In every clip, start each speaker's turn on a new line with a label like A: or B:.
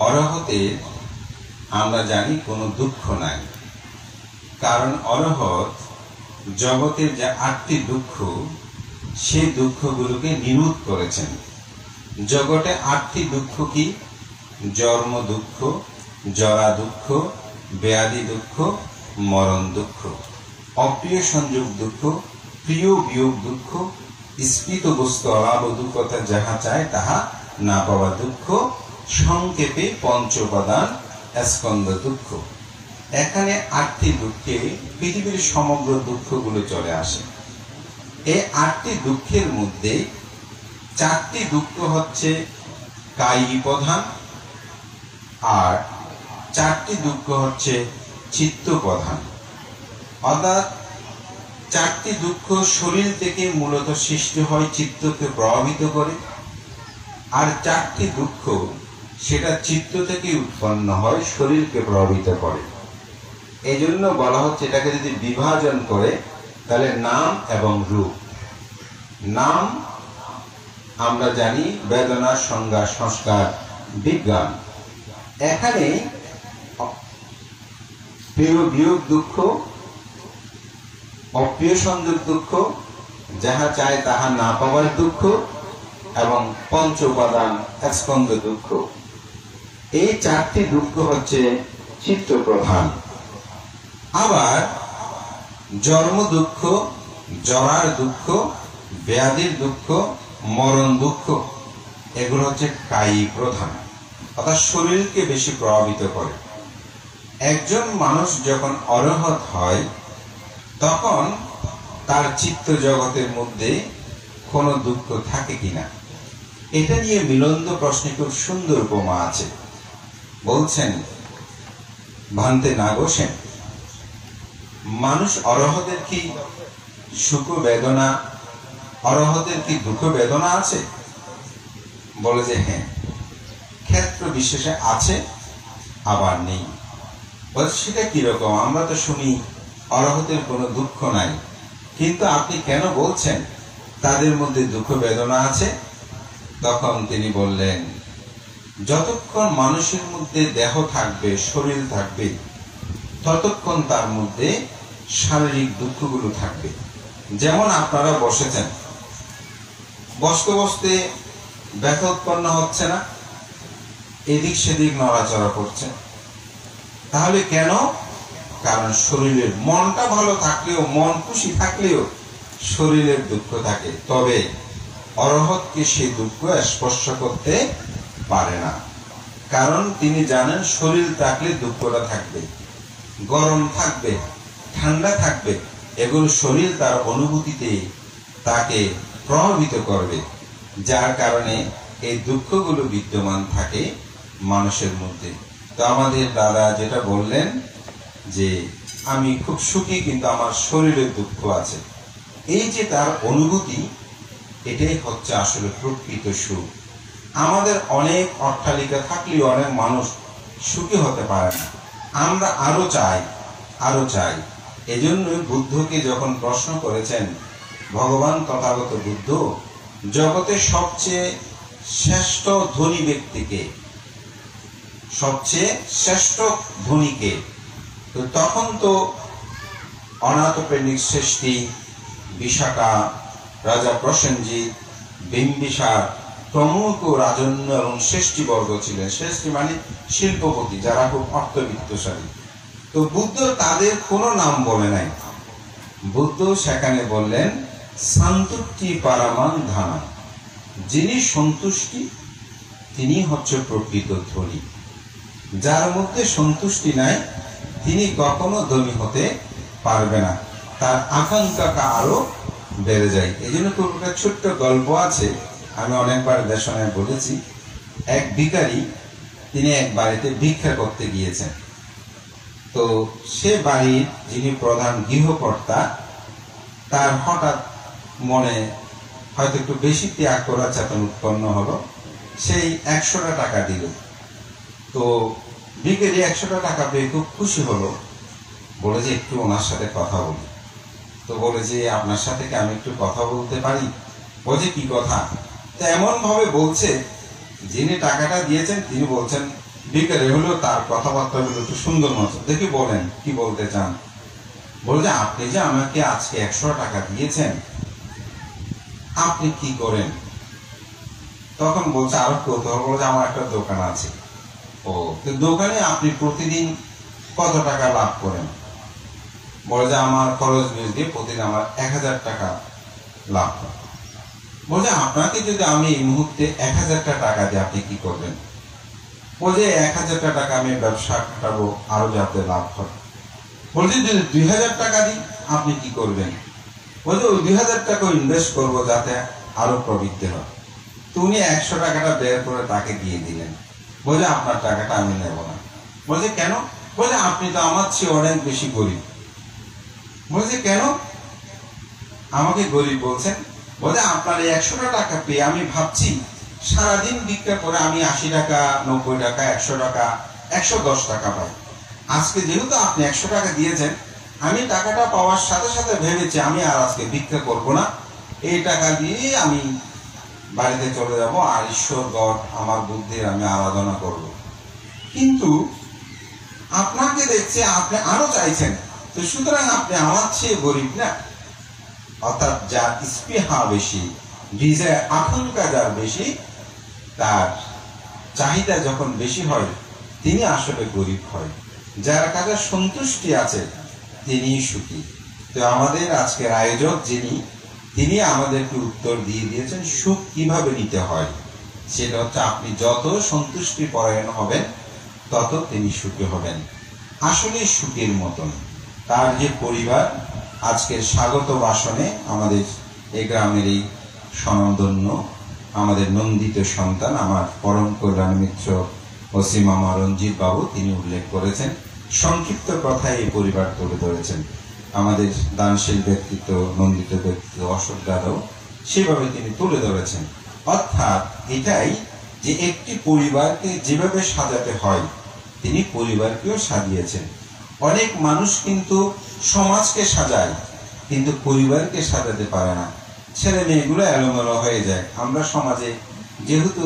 A: অরহতের আমরা জানি কোনো দুঃখ নাই, কারণ অরহত জগতের যে 8টি দুঃখ সেই দুঃখগুলোকে নিরোধ করেছেন। জগতে 8টি দুঃখ কি? জন্ম দুঃখ, জরা দুঃখ, ব্যাধি দুঃখ, মরণ দুঃখ, অপ্রিয় সংযোগ দুঃখ, প্রিয় বিয়োগ দুঃখ, স্ফীত বস্তু অলাভ দুঃখতা যাহা চায় তাহা না পাওয়া দুঃখ, সংক্ষেপে পঞ্চ উপাদান স্কন্ধ দুঃখ। এখানে 8টি দুঃখে পৃথিবীর সমগ্র দুঃখগুলো চলে আসে। এই 8টি দুঃখের মধ্যে 4টি দুঃখ হচ্ছে কায়িক প্রধান, আর 4টি দুঃখ হচ্ছে চিত্ত প্রধান। অর্থাৎ 4টি দুঃখ শরীর থেকে মূলত সৃষ্টি হয়, চিত্তকে প্রভাবিত করে, আর 4টি দুঃখ সেটা চিত্ত থেকে উৎপন্ন হয়, শরীরকে প্রভাবিত করে। এই জন্য বলা হচ্ছে এটাকে যদি বিভাজন করে তাহলে নাম এবং রূপ। নাম আমরা জানি বেদনা, সংজ্ঞা, সংস্কার, বিজ্ঞান। এখানে প্রিয় বিয়োগ দুঃখ, অপ্রিয় সংযোগ দুঃখ, যাহা চায় তাহা না পাওয়ার দুঃখ এবং পঞ্চ উপাদান স্কন্ধ দুঃখ। এই 4টি দুঃখ হচ্ছে চিত্ত প্রধান। আবার জন্ম দুঃখ, জরার দুঃখ, ব্যাধির দুঃখ, মরণ দুঃখ, এগুলো হচ্ছে কায়িক প্রধান, অর্থাৎ শরীরকে বেশি প্রভাবিত করে। একজন মানুষ যখন অরহত হয় তখন তার চিত্ত জগতের মধ্যে কোনো দুঃখ থাকে কিনা, এটা নিয়ে মিলন্দ প্রশ্নে খুব সুন্দর উপমা আছে। বলছেন ভান্তে নাগোসেন, মানুষ অরহতের কি সুখ বেদনা, অরহতের কি দুঃখ বেদনা আছে? বলে যে হ্যাঁ, ক্ষেত্র বিশেষে আছে আবার নেই। বলছে সেটা কিরকম? আমরা তো শুনি অরহতের কোনো দুঃখ নাই, কিন্তু আপনি কেন বলছেন তাদের মধ্যে দুঃখ বেদনা আছে? তখন তিনি বললেন, যতক্ষণ মানুষের মধ্যে দেহ থাকবে, শরীর থাকবে, ততক্ষণ তার মধ্যে শারীরিক দুঃখগুলো থাকবে। যেমন আপনারা বসেছেন, বসতে বসতে ব্যথা উৎপন্ন হচ্ছে না, এদিক সেদিক নড়াচড়া করছে, তাহলে কেন? কারণ শরীরের, মনটা ভালো থাকলেও, মন খুশি থাকলেও শরীরের দুঃখ থাকে। তবে অরহতকে সেই দুঃখ স্পর্শ করতে পারে না, কারণ তিনি জানেন শরীর থাকলে দুঃখটা থাকবে, গরম থাকবে, ঠান্ডা থাকবে, এগুলো শরীর তার অনুভূতিতে তাকে প্রভাবিত করবে, যার কারণে এই দুঃখগুলো বিদ্যমান থাকে মানুষের মধ্যে। তো আমাদের দাদা যেটা বললেন যে আমি খুব সুখী কিন্তু আমার শরীরে দুঃখ আছে, এই যে তার অনুভূতি, এটাই হচ্ছে আসলে প্রকৃত সুখ। আমাদের অনেক অট্টালিকা থাকলেও অনেক মানুষ সুখী হতে পারে না, আমরা আরো চাই, আরো চাই। এজন্যই বুদ্ধকে যখন প্রশ্ন করেছেন ভগবান তথাগত বুদ্ধ, জগতের সবচেয়ে শ্রেষ্ঠ ধনী ব্যক্তিকে, সবচেয়ে শ্রেষ্ঠ ধনীকে, তো তখন তো অনাথপ্রেমিক শ্রেষ্ঠী, বিশাখা, রাজা প্রসেনজিৎ, বিম্বিসার প্রমুখ রাজন্য এবং শ্রেষ্ঠীবর্গ ছিলেন। শ্রেষ্ঠী মানে শিল্পপতি, যারা খুব অর্থবিত্তশালী। তো বুদ্ধ তাদের কোনো নাম বলে নাই, বুদ্ধ সেখানে বললেন সন্তুষ্টি পারামান ধানা, যিনি সন্তুষ্টি তিনি হচ্ছে প্রকৃত ধনী। যার মধ্যে সন্তুষ্টি নাই তিনি কখনো ধনী হতে পারবে না, তার আকাঙ্ক্ষা আরো বেড়ে যায়। এই জন্য খুব একটা ছোট্ট গল্প আছে, আমি অনেকবার দেশনে বলেছি। এক ভিখারি, তিনি এক বাড়িতে ভিক্ষা করতে গিয়েছেন। তো সে বাড়ির যিনি প্রধান গৃহকর্তা, তার হঠাৎ মনে হয়তো একটু বেশি ত্যাগ করার চেতন উৎপন্ন হলো, সেই 100টা টাকা দিল। তো ভিখারি 100টা টাকা পেয়ে খুব খুশি হলো, বলে যে একটু ওনার সাথে কথা বলি। তো বলে যে আপনার সাথে কি আমি একটু কথা বলতে পারি? বলছে কি কথা? তো এমন ভাবে বলছে, যিনি টাকাটা দিয়েছেন তিনি বলছেন বিকেলে হলো তার কথাবার্তা গুলো একটু সুন্দর মতো দেখি, বলেন কি বলতে চান। বলছে আপনি যে আমাকে আজকে 100 টাকা দিয়েছেন, আপনি কি করেন? তখন বলছে আরো কৌতূহল, বলছে আমার একটা দোকান আছে। ও, দোকানে আপনি প্রতিদিন কত টাকা লাভ করেন? বলে যে আমার খরচ বেশ দিয়ে প্রতিদিন আমার 1000 টাকা লাভ হয়। বলছে আপনাকে যদি আমি এই মুহূর্তে 1000 টাকা দিই, আপনি কি করবেন? বলছে 1000 টাকা আমি ব্যবসা খাটাবো, আরো যাতে লাভ হয়। বলছে যদি 2000 টাকা দিই, আপনি কি করবেন? বলছে ওই 2000 টাকা ইনভেস্ট করবো যাতে আরো প্রবৃদ্ধি হয়। তো উনি 100 টাকাটা বের করে তাকে দিয়ে দিলেন। বলছে আপনার টাকাটা আমি নেব না। বলছে কেন? বলছে আপনি তো আমার চেয়ে অনেক বেশি গরিব। বলছে কেন আমাকে গরিব বলছেন? বলছে আপনার এই 100 টাকা পেয়ে আমি ভাবছি সারাদিন ভিক্ষা করে আমি 80 টাকা, 90 টাকা, 100 টাকা, 110 টাকা পাই। আজকে যেহেতু আপনি 100 টাকা দিয়েছেন, আমি টাকাটা পাওয়ার সাথে সাথে ভেবেছি আমি আর আজকে ভিক্ষা করব না, এই টাকা দিয়ে আমি বাড়িতে চলে যাব আর ঈশ্বর গড আমার বুদ্ধির আমি আরাধনা করব। কিন্তু আপনাকে দেখছি আপনি আরো চাইছেন, তো সুতরাং আপনি আমার চেয়ে গরিব না। অর্থাৎ যার স্পৃহা বেশি, ডিজায়ার আকাঙ্ক্ষা যার বেশি, তার চাহিদা যখন বেশি হয় তিনি আসলে গরিব হয়। যার কাছে সন্তুষ্টি আছে তিনি সুখী। তো আমাদের আজকের আয়োজক যিনি, তিনি আমাদেরকে উত্তর দিয়ে দিয়েছেন সুখ কিভাবে নিতে হয়। সেটা হচ্ছে আপনি যত সন্তুষ্টি পরায়ণ হবেন তত তিনি সুখী হবেন। আসলে সুখের মতন তার যে পরিবার, আজকের স্বাগত ভাষণে আমাদের এই গ্রামের এই স্বনামধন্য আমাদের নন্দিত সন্তান আমার পরম কল্যাণ মিত্র অসীম আমার রঞ্জিত বাবু, তিনি উল্লেখ করেছেন। সংক্ষিপ্ত কথায় এই পরিবার তুলে ধরেছেন। আমাদের দানশীল ব্যক্তিত্ব, নন্দিত ব্যক্তিত্ব অশোক দাদাও সেভাবে তিনি তুলে ধরেছেন। অর্থাৎ এটাই যে একটি পরিবারকে যেভাবে সাজাতে হয় তিনি পরিবারকেও সাজিয়েছেন। অনেক মানুষ কিন্তু সমাজকে সাজায় কিন্তু পরিবারকে সাজাতে পারে না। ছেলে মেয়েগুলো এলোমেলো হয়ে যায়। আমরা সমাজে যেহেতু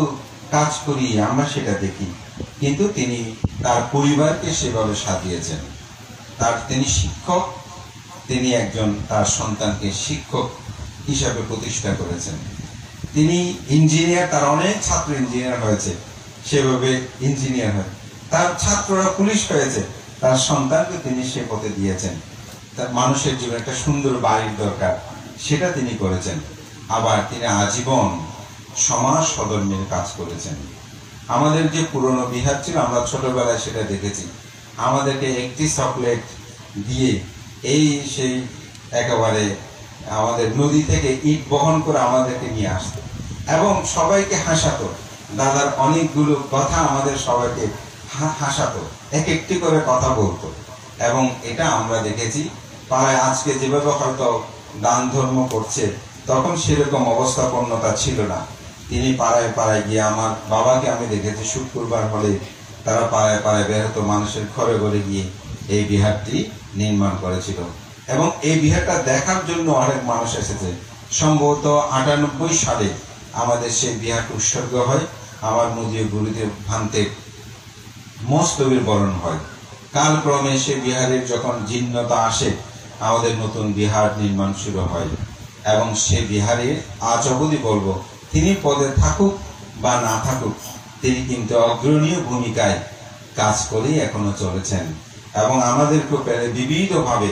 A: কাজ করি আমরা সেটা দেখি, কিন্তু তিনি তার পরিবারকে সেভাবে সাজিয়েছেন। তিনি শিক্ষক, তিনি একজন তার সন্তানকে শিক্ষক হিসাবে প্রতিষ্ঠা করেছেন। তিনি ইঞ্জিনিয়ার, তার অনেক ছাত্র ইঞ্জিনিয়ার হয়েছে, সেভাবে ইঞ্জিনিয়ার হয়। তার ছাত্ররা পুলিশ হয়েছে, তার সন্তানকে তিনি সে পথে দিয়েছেন। তার মানুষের জীবনে একটা সুন্দর বাড়ির দরকার, সেটা তিনি করেছেন। আবার তিনি আজীবন সমাজ সদর্মের কাজ করেছেন। আমাদের যে পুরনো বিহার ছিল, আমরা ছোটবেলায় সেটা দেখেছি। আমাদেরকে একটি চকলেট দিয়ে এই সেই একেবারে আমাদের নদী থেকে ইট বহন করে আমাদেরকে নিয়ে আসতো এবং সবাইকে হাসাতো। দাদার অনেকগুলো কথা আমাদের সবাইকে হাসাতো, এক একটি করে কথা বলতো। এবং এটা আমরা দেখেছি পাড়ায় আজকে যেভাবে হয়তো দান ধর্ম করছে, তখন সেরকম অবস্থাপন্নতা ছিল না। তিনি পাড়ায় পাড়ায় গিয়ে, আমার বাবাকে আমি দেখেছি শুক্রবার হলে তারা পাড়ায় পাড়ায় বের হতো, মানুষের ঘরে ঘরে গিয়ে এই বিহারটি নির্মাণ করেছিল। এবং এই বিহারটা দেখার জন্য অনেক মানুষ এসেছে। সম্ভবত 98 সালে আমাদের সেই বিহারটি উৎসর্গ হয়। আমার মুজিব গুরুদেব ভান্তের মস্তবীর বরণ হয়। কালক্রমে সে বিহারের যখন জীর্ণতা আসে, আমাদের নতুন বিহার নির্মাণ শুরু হয়। এবং সে বিহারে আজ অবধি বলবো, তিনি পদে থাকুক বা না থাকুক, তিনি কিন্তু অগ্রণীয় ভূমিকায় কাজ করেই এখনো চলেছেন। এবং আমাদেরকে বিবিধভাবে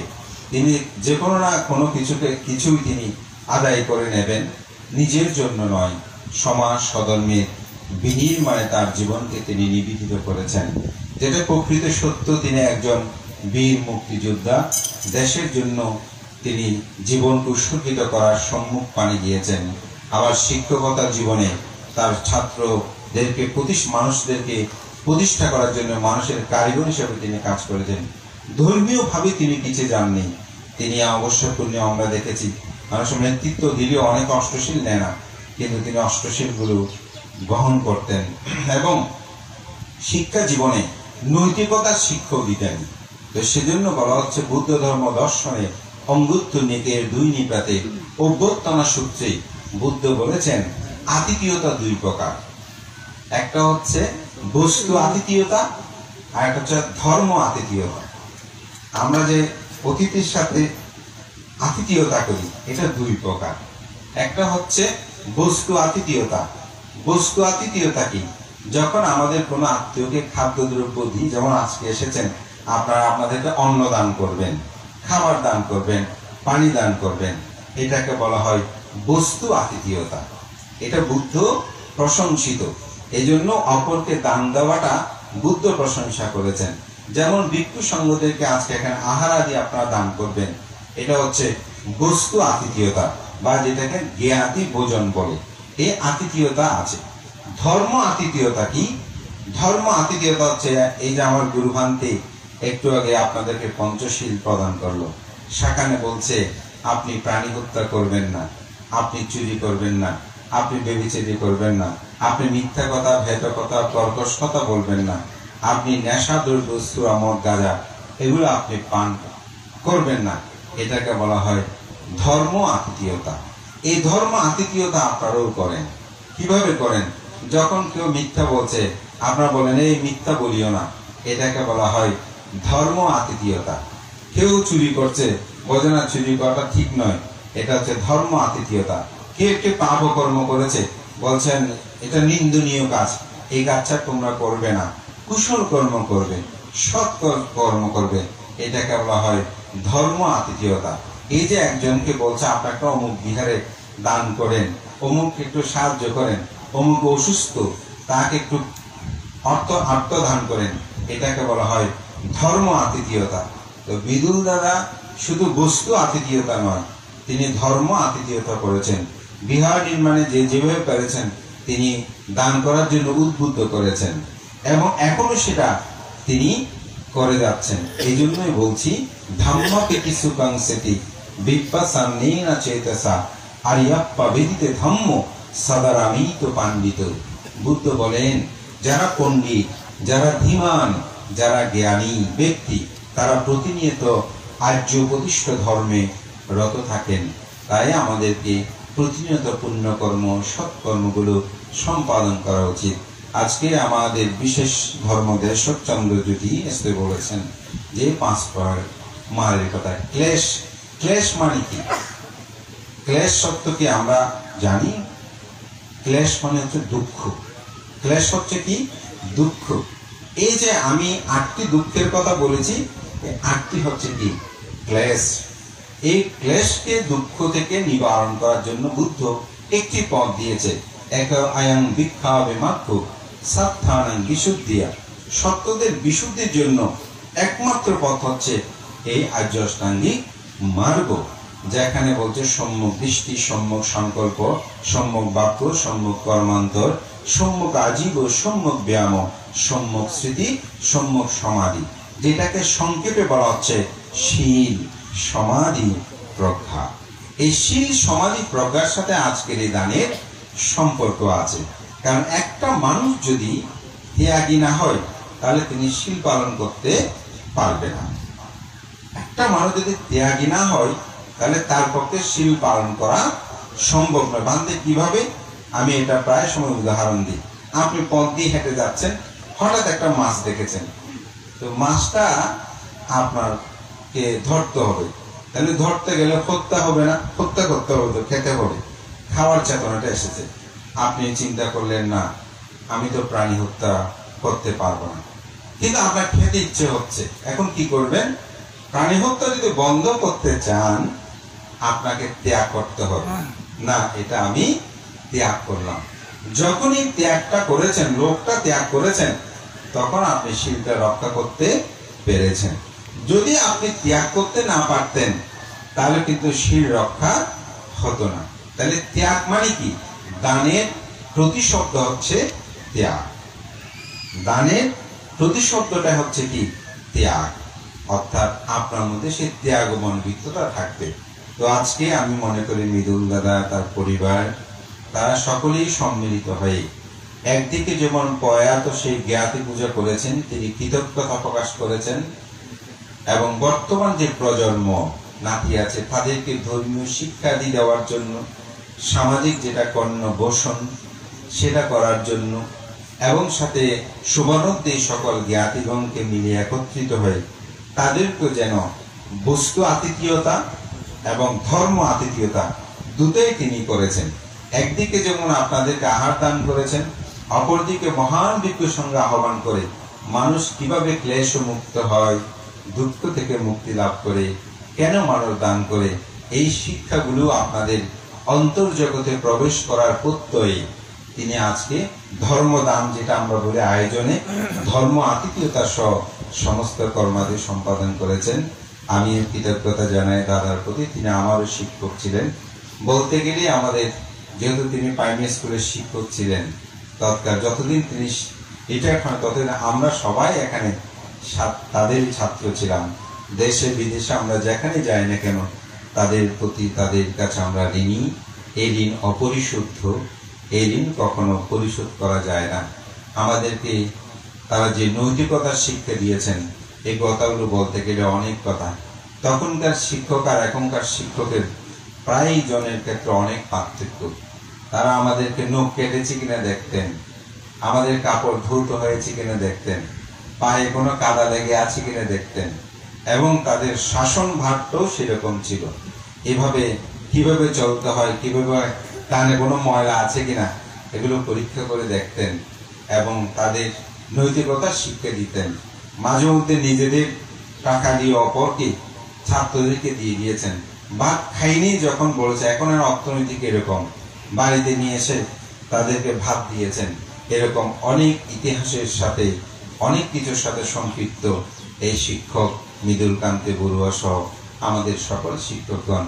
A: তিনি যে কোনো না কোনো কিছুই তিনি আদায় করে নেবেন, নিজের জন্য নয়, সমাজ সদর্মের বিনির্মাণে তার জীবনকে তিনি নিবেদিত করেছেন। যেটা প্রকৃত সত্য, তিনি একজন বীর মুক্তিযোদ্ধা। দেশের জন্য তিনি জীবনকে উৎসর্গিত করার সম্মুখ পানে গিয়েছেন। আবার শিক্ষকতা জীবনে তার ছাত্রদেরকে মানুষদেরকে প্রতিষ্ঠা করার জন্য মানুষের কারিগর হিসেবে তিনি কাজ করেছেন। ধর্মীয় ভাবে তিনি পিছিয়ে যাননি। তিনি অবশ্যই আমরা দেখেছি মানুষের নেতৃত্ব দিলেও অনেক অষ্টশীল নেয় না, কিন্তু তিনি অষ্টশীলগুলো গ্রহণ করতেন এবং শিক্ষা জীবনে নৈতিকতার শিক্ষা দিতেন। তো সেজন্য বলা হচ্ছে বুদ্ধ ধর্ম দর্শনে অঙ্গুত্র নিকের 2 নিপাতে অভ্যর্থনা সূত্রে বুদ্ধ বলেছেন আতিথেয়তা 2 প্রকার। একটা হচ্ছে বস্তু আতিথেয়তা আর একটা হচ্ছে ধর্ম আতিথেয়তা। আমরা যে অতিথির সাথে আতিথেয়তা করি এটা দুই প্রকার। একটা হচ্ছে বস্তু আতিথেয়তা। বস্তু আতিথেয়তা কি? যখন আমাদের কোনো আত্মীয়কে খাদ্যদ্রব্য দিই, যেমন আজকে এসেছেন, আপনারা আপনাদেরকে অন্ন দান করবেন, খাবার দান করবেন, পানি দান করবেন, এটাকে বলা হয় বস্তু আতিথেয়তা। এটা বুদ্ধ প্রশংসিত। এই জন্য অপরকে দান দেওয়াটা বুদ্ধ প্রশংসা করেছেন। যেমন ভিক্ষু সংঘদেরকে আজকে এখানে আহার আদি আপনারা দান করবেন, এটা হচ্ছে বস্তু আতিথেয়তা, বা যেটাকে জ্ঞাতি ভোজন বলে। এই আতিথেয়তা আছে। ধর্ম আতিথেয়তা কি? ধর্ম আতিথেয়তা হচ্ছে এই যে আমার গুরুভান্তি একটু আগে আপনাদেরকে পঞ্চশীল প্রদান করলো, সেখানে বলছে আপনি প্রাণী হত্যা করবেন না, আপনি চুরি করবেন না, আপনি ব্যভিচারী করবেন না, আপনি মিথ্যা কথা, ভেদ কথা, কর্কশ কথা বলবেন না, আপনি নেশা দ্রব্য, সুরা, মদ, গাঁজা এগুলো আপনি পান করবেন না। এটাকে বলা হয় ধর্ম আতিথেয়তা। এই ধর্ম আতিথেয়তা আপনারাও করেন। কিভাবে করেন? যখন কেউ মিথ্যা বলছে আপনারা বলেন এই মিথ্যা বলিও না, এটাকে বলা হয় ধর্ম আতিথেয়তা। কেউ চুরি করছে, বোঝে না চুরি করাটা ঠিক নয়, এটা হচ্ছে ধর্ম আতিথেয়তা। কেউ কেউ পাপ কর্ম করেছে, বলছেন এটা নিন্দনীয় কাজ, এই কাজটা তোমরা করবে না, কুশল কর্ম করবে, সৎ কর্ম করবে, এটাকে বলা হয় ধর্ম আতিথেয়তা। এই যে একজনকে বলছে আপনাকে অমুক বিহারে দান করেন, অমুক একটু সাহায্য করেন, অমুক অসুস্থ তাকে একটু অর্থ দান করেন, এটাকে বলা হয় ধর্ম আতিথেয়তা। তো বিদুল দাদা শুধু বস্তু আতিথেয়তা নয়, তিনি ধর্ম আতিথেয়তা করেছেন। বিহার নির্মাণে যেভাবে পেরেছেন তিনি দান করার জন্য উদ্বুদ্ধ করেছেন, এবং এখনো সেটা তিনি করে যাচ্ছেন। এই জন্যই বলছি ধম্মকে কিছু কাংসেটি বিপ্পাসান্নেনা চেতসা আরিয়াপ্পা বেদিতে ধম্ম সদারামিত পাণ্ডিত। বুদ্ধ বলেন যারা পণ্ডিত, যারা ধীমান, যারা জ্ঞানী ব্যক্তি, তারা প্রতিনিয়ত আর্য উপদিষ্ট ধর্মে রত থাকেন। তাই আমাদেরকে প্রতিনিয়ত পুণ্যকর্ম, সৎকর্মগুলো সম্পাদন করা উচিত। আজকে আমাদের বিশেষ ধর্মদেশ চন্দ্র জ্যোতি এসে বলেছেন যে 5 মারের কথা। ক্লেশ মানে কি? ক্লেশ শব্দ কি আমরা জানি? ক্লেশ মানে হচ্ছে দুঃখ। ক্লেশ হচ্ছে কি? দুঃখ। এই যে আমি 8টি দুঃখের কথা বলেছি, এই 8টি হচ্ছে কি? ক্লেশ। এই ক্লেশকে, দুঃখ থেকে নিবারণ করার জন্য বুদ্ধ একটি পথ দিয়েছে, এক আয়াং ভিক্ষাবে মাত্র সাত্থানাং বিশুদ্ধিয়া। সত্যদের বিশুদ্ধির জন্য একমাত্র পথ হচ্ছে এই আর্য অষ্টাঙ্গিক মার্গ, যেখানে বলছে সম্যক দৃষ্টি, সম্যক সংকল্প, সম্যক বাক্য, সম্যক কর্মান্তর, সম্যক আজীব, সম্যক ব্যায়াম, সম্যক স্মৃতি, সম্যক সমাধি, যেটাকে সংক্ষেপে বলা হচ্ছে শীল, সমাধি, প্রজ্ঞা। এই শীল, সমাধি, প্রজ্ঞার সাথে আজকের এই দানের সম্পর্ক আছে। কারণ একটা মানুষ যদি ত্যাগী না হয় তাহলে তিনি শীল পালন করতে পারবে না। একটা মানুষ যদি ত্যাগী না হয় তাহলে তার পক্ষে শীল পালন করা সম্ভব নয়। বান্ধে কিভাবে? আমি এটা প্রায় সময় উদাহরণ দিই। আপনি পথ দিয়ে হেঁটে যাচ্ছেন, হঠাৎ একটা মাছ দেখেছেন, তো মাছটা আপনাকে ধরতে হবে। তাহলে ধরতে গেলে হত্যা হবে না, হত্যা করতে হবে, তো খেতে হবে। খাওয়ার চেতনাটা এসেছে, আপনি চিন্তা করলেন না আমি তো প্রাণী হত্যা করতে পারবো না, কিন্তু আপনার খেতে ইচ্ছে হচ্ছে। এখন কি করবেন? প্রাণী হত্যা যদি বন্ধ করতে চান আপনাকে ত্যাগ করতে হবে। না, এটা আমি ত্যাগ করলাম। যখনই ত্যাগটা করেছেন, লোকটা ত্যাগ করেছেন, তখন আপনি শীলটা রক্ষা করতে পেরেছেন। যদি আপনি ত্যাগ করতে না পারতেন তাহলে কিন্তু শীল রক্ষা হতো না। তাহলে ত্যাগ মানে কি? দানের প্রতিশব্দ হচ্ছে ত্যাগ। দানের প্রতিশব্দটা হচ্ছে কি? ত্যাগ। অর্থাৎ আপনার মধ্যে সেই ত্যাগ মনোবৃত্তটা থাকবে। তো আজকে আমি মনে করি মৃদুল দাদা, তার পরিবার, তারা সকলেই সম্মিলিত হয়ে একদিকে যেমন প্রয়াত সেই জ্ঞাতি পূজা করেছেন, তিনি কৃতজ্ঞতা প্রকাশ করেছেন, এবং বর্তমান যে প্রজন্ম নাতি আছে তাদেরকে ধর্মীয় শিক্ষা দিয়ে দেওয়ার জন্য, সামাজিক যেটা কর্ণ বসন সেটা করার জন্য, এবং সাথে সুবর্ণোদ্দী সকল জ্ঞাতিগণকে মিলে একত্রিত হয়ে তাদেরকে যেন বস্তু আতিথেয়তা এবং ধর্ম আতিথেয়তা দুটোই তিনি করেছেন। একদিকে যেমন আপনাদেরকে আহার দান করেছেন, অপরদিকে মহান বিজ্ঞ সঙ্গে আহ্বান করে মানুষ কিভাবে ক্লেশ মুক্ত হয়, দুঃখ থেকে মুক্তি লাভ করে, কেন মানুষ দান করে, এই শিক্ষাগুলো আপনাদের অন্তর্জগতে প্রবেশ করার প্রত্যয়ে তিনি আজকে ধর্মদান, যেটা আমরা বলি আয়োজনে, ধর্ম আতিথেয়তা সহ সমস্ত কর্মাদি সম্পাদন করেছেন। আমি কৃতজ্ঞতা জানাই দাদার প্রতি। তিনি আমারও শিক্ষক ছিলেন। বলতে গেলে আমাদের, যেহেতু তিনি প্রাইমারি স্কুলের শিক্ষক ছিলেন তৎকাল, যতদিন তিনি রিটায়ার্ড হন ততদিন আমরা সবাই এখানে তাদেরই ছাত্র ছিলাম। দেশে বিদেশে আমরা যেখানে যাই না কেন তাদের প্রতি, তাদের কাছে আমরা ঋণী। এই ঋণ অপরিশুদ্ধ, এই ঋণ কখনো পরিশোধ করা যায় না। আমাদেরকে তারা যে নৈতিকতার শিক্ষা দিয়েছেন, এই কথাগুলো বলতে গেলে অনেক কথা। তখনকার শিক্ষক আর এখনকার শিক্ষকের প্রায় জনের ক্ষেত্রে অনেক পার্থক্য। তারা আমাদেরকে নখ কেটেছে কিনা দেখতেন, আমাদের কাপড় ধৌত হয়েছে কিনা দেখতেন, পায়ে কোনো কাদা লেগে আছে কিনা দেখতেন, এবং তাদের শাসন ভারটাও সেরকম ছিল। এভাবে কিভাবে চলতে হয়, কিভাবে কানে কোনো ময়লা আছে কিনা এগুলো পরীক্ষা করে দেখতেন এবং তাদের নৈতিকতার শিক্ষা দিতেন। মাঝে মধ্যে নিজেদের টাকা দিয়ে অপরকে, ছাত্রদেরকে দিয়ে দিয়েছেন। ভাত খাইনি যখন বলেছে, এখন আর অর্থনৈতিক এরকম, বাড়িতে নিয়ে এসে তাদেরকে ভাত দিয়েছেন। এরকম অনেক ইতিহাসের সাথে, অনেক কিছুর সাথে সম্পৃক্ত এই শিক্ষক মৃদুল কান্তি বড়ুয়া সহ আমাদের সকল শিক্ষকগণ।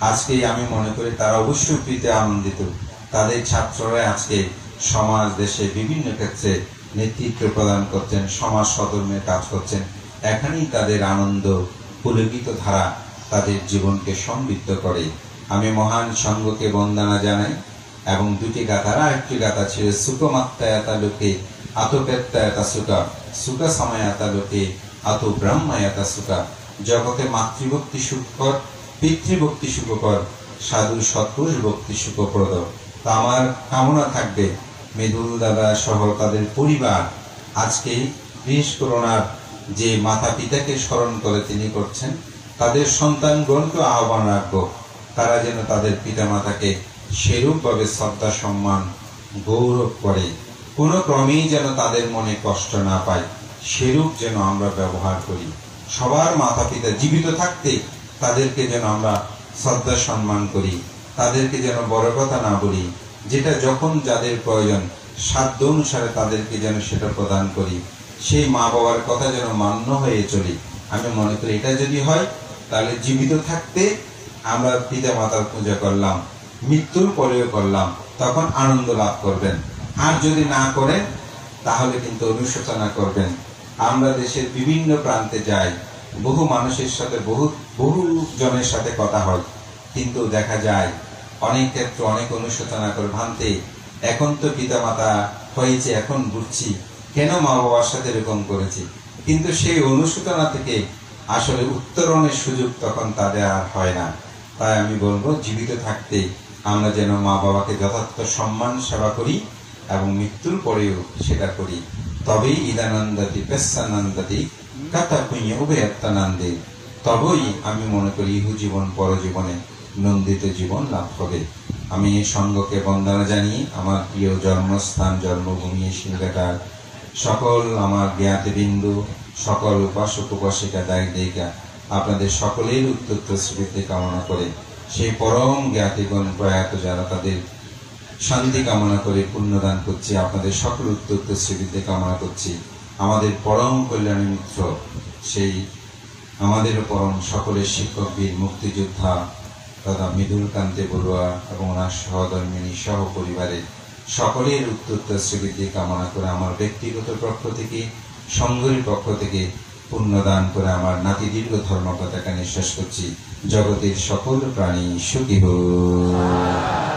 A: আজকে আমি মনে করি তারা অবশ্যই পেতে আনন্দিত। তাদের ছাত্ররা আজকে সমাজ, দেশে বিভিন্ন ক্ষেত্রে নেতৃত্ব প্রদান করছেন, সমাজ সধর্মের কাজ করছেন। এখানেই তাদের আনন্দ পুলকিত ধারা তাদের জীবনকে সমৃদ্ধ করে। আমি মহান সঙ্গকে বন্দনা জানাই। এবং দুটি গাথার আরেকটি গাথা ছিল, সুখমাত্মায়তা লোকে আতপেত্তায়তা সুখা, সুখ সময়তা লোকে আত ব্রহ্মায়তা সুখা। জগতে মাতৃভক্তি সুখকর, পিতৃভক্তি সুখকর, সাধু সৎপুরুষ ভক্তি সুখপ্রদ। তা আমার কামনা থাকবে মৃদুল দাদা সহ তাদের পরিবার আজকে বিশেষ করোনার যে মাতা পিতাকে স্মরণ করে তিনি করছেন, তাদের সন্তানগণকে আহ্বান রাখবো তারা যেন তাদের পিতা মাতাকে সেরূপভাবে শ্রদ্ধা সম্মান গৌরব করে, কোনো ক্রমেই যেন তাদের মনে কষ্ট না পায়, সেরূপ যেন আমরা ব্যবহার করি। সবার মাতা পিতা জীবিত থাকতে তাদেরকে যেন আমরা শ্রদ্ধা সম্মান করি, তাদেরকে যেন বড় কথা না বলি, যেটা যখন যাদের প্রয়োজন সাধ্য অনুসারে তাদেরকে যেন সেটা প্রদান করি, সেই মা বাবার কথা যেন মান্য হয়ে চলি। আমি মনে করি এটা যদি হয় তাহলে জীবিত থাকতে আমরা পিতা মাতার পূজা করলাম, মৃত্যুর পরেও করলাম, তখন আনন্দ লাভ করবেন। আর যদি না করেন তাহলে কিন্তু অনুশোচনা করবেন। আমরা দেশের বিভিন্ন প্রান্তে যাই, বহু মানুষের সাথে, বহু জনের সাথে কথা হয়, কিন্তু দেখা যায় অনেক ক্ষেত্রে অনেক অনুশোচনা করে ভান্তে, এখন তো পিতা মাতা হয়েছে, এখন বুঝছি কেন মা বাবার সাথে এরকম করেছি। কিন্তু সেই অনুশোচনা থেকে আসলে উত্তরণের সুযোগ তখন তাদের আর হয় না। তাই আমি বলবো জীবিত থাকতে আমরা যেন মা বাবাকে যথার্থ সম্মান সেবা করি এবং মৃত্যুর পরেও সেটা করি। তবেই ইদানন্দাতি পেশানন্দাতি কাতা পুণ্য উভয়াত্মানন্দে, তবেই আমি মনে করি ইহু জীবন পরজীবনে নন্দিত জীবন লাভ হবে। আমি এই সঙ্গকে বন্দনা জানিয়ে আমার প্রিয় জন্মস্থান, জন্মভূমি শিলঘাটার সকল আমার জ্ঞাতিবিন্দু, সকল উপাসক উপাসিকা, দায়িক দায়িকা আপনাদের সকলের উত্তর স্মৃতি কামনা করে, সেই পরম জ্ঞাতিগণ প্রয়াত যারা তাদের শান্তি কামনা করে পুণ্যদান করছি, আপনাদের সকল উত্তর স্মৃতি কামনা করছি। আমাদের পরম কল্যাণী মিত্র, সেই আমাদের পরম সকলের শিক্ষক বীর মুক্তিযোদ্ধা দাদা মৃদুল কান্তি বড়ুয়া এবং ওনার সহধর্মিনী সহ পরিবারের সকলের উত্তর স্মৃতি কামনা করে আমার ব্যক্তিগত পক্ষ থেকে, সংঘের পক্ষ থেকে পুণ্যদান করে আমার নাতি দীর্ঘ ধর্মকথাকে নিঃশ্বাস করছি। জগতের সকল প্রাণী সুখী হোক।